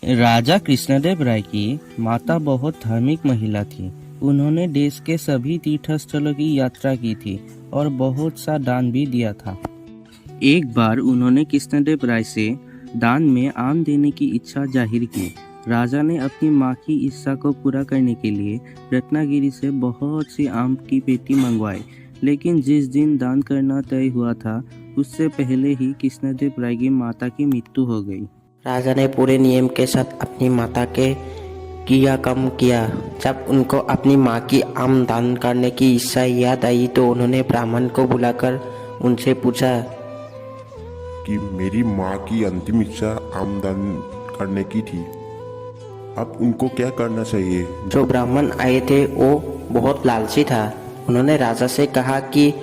राजा कृष्णदेव राय की माता बहुत धार्मिक महिला थी। उन्होंने देश के सभी तीर्थ स्थलों की यात्रा की थी और बहुत सा दान भी दिया था। एक बार उन्होंने कृष्णदेव राय से दान में आम देने की इच्छा जाहिर की। राजा ने अपनी मां की इच्छा को पूरा करने के लिए रत्नागिरी से बहुत सी आम की पेटी मंगवाई, लेकिन जिस दिन दान करना तय हुआ था उससे पहले ही कृष्णदेव राय की माता की मृत्यु हो गई। राजा ने पूरे नियम के साथ अपनी माता के किया काम किया। जब उनको अपनी माँ की आम दान करने की इच्छा याद आई तो उन्होंने ब्राह्मण को बुलाकर उनसे पूछा कि मेरी माँ की अंतिम इच्छा आम दान करने की थी, अब उनको क्या करना चाहिए। जो ब्राह्मण आए थे वो बहुत लालची था। उन्होंने राजा से कहा कि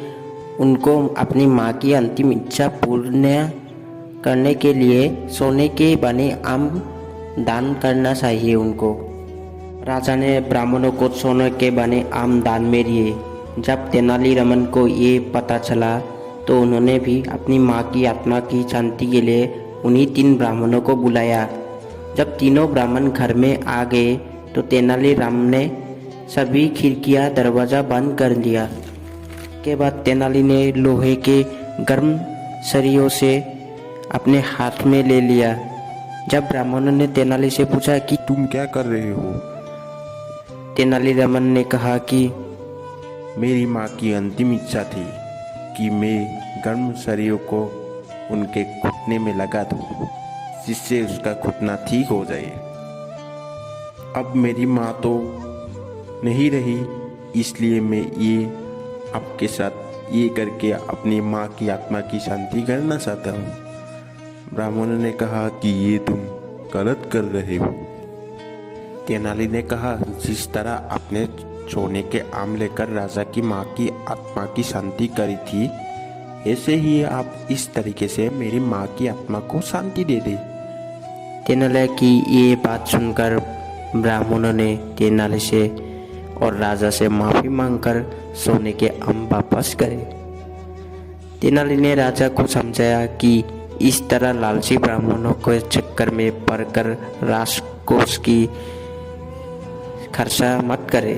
उनको अपनी माँ की अंतिम इच्छा पूर्ण करने के लिए सोने के बने आम दान करना चाहिए उनको। राजा ने ब्राह्मणों को सोने के बने आम दान में दिए। जब तेनालीरामन को ये पता चला तो उन्होंने भी अपनी माँ की आत्मा की शांति के लिए उन्हीं 3 ब्राह्मणों को बुलाया। जब तीनों ब्राह्मण घर में आ गए तो तेनालीराम ने सभी खिड़कियाँ दरवाज़ा बंद कर दिया। के बाद तेनाली ने लोहे के गर्म सरियों से अपने हाथ में ले लिया। जब ब्राह्मणों ने तेनाली से पूछा कि तुम क्या कर रहे हो। तेनालीरामन ने कहा कि मेरी माँ की अंतिम इच्छा थी कि मैं गर्म सरियों को उनके घुटने में लगा दूं, जिससे उसका घुटना ठीक हो जाए। अब मेरी माँ तो नहीं रही, इसलिए मैं ये आपके साथ ये करके अपनी माँ की आत्मा की शांति करना चाहता हूँ। ब्राह्मणों ने कहा कि ये तुम गलत कर रहे हो। तेनाली ने कहा, जिस तरह आपने सोने के आम लेकर राजा की माँ की आत्मा की शांति करी थी, ऐसे ही आप इस तरीके से मेरी माँ की आत्मा को शांति दे दे। तेनाली की ये बात सुनकर ब्राह्मणों ने तेनाली से और राजा से माफ़ी मांगकर सोने के आम वापस करे। तेनाली ने राजा को समझाया कि इस तरह लालची ब्राह्मणों के चक्कर में पड़कर राजकोष की खर्चा मत करे।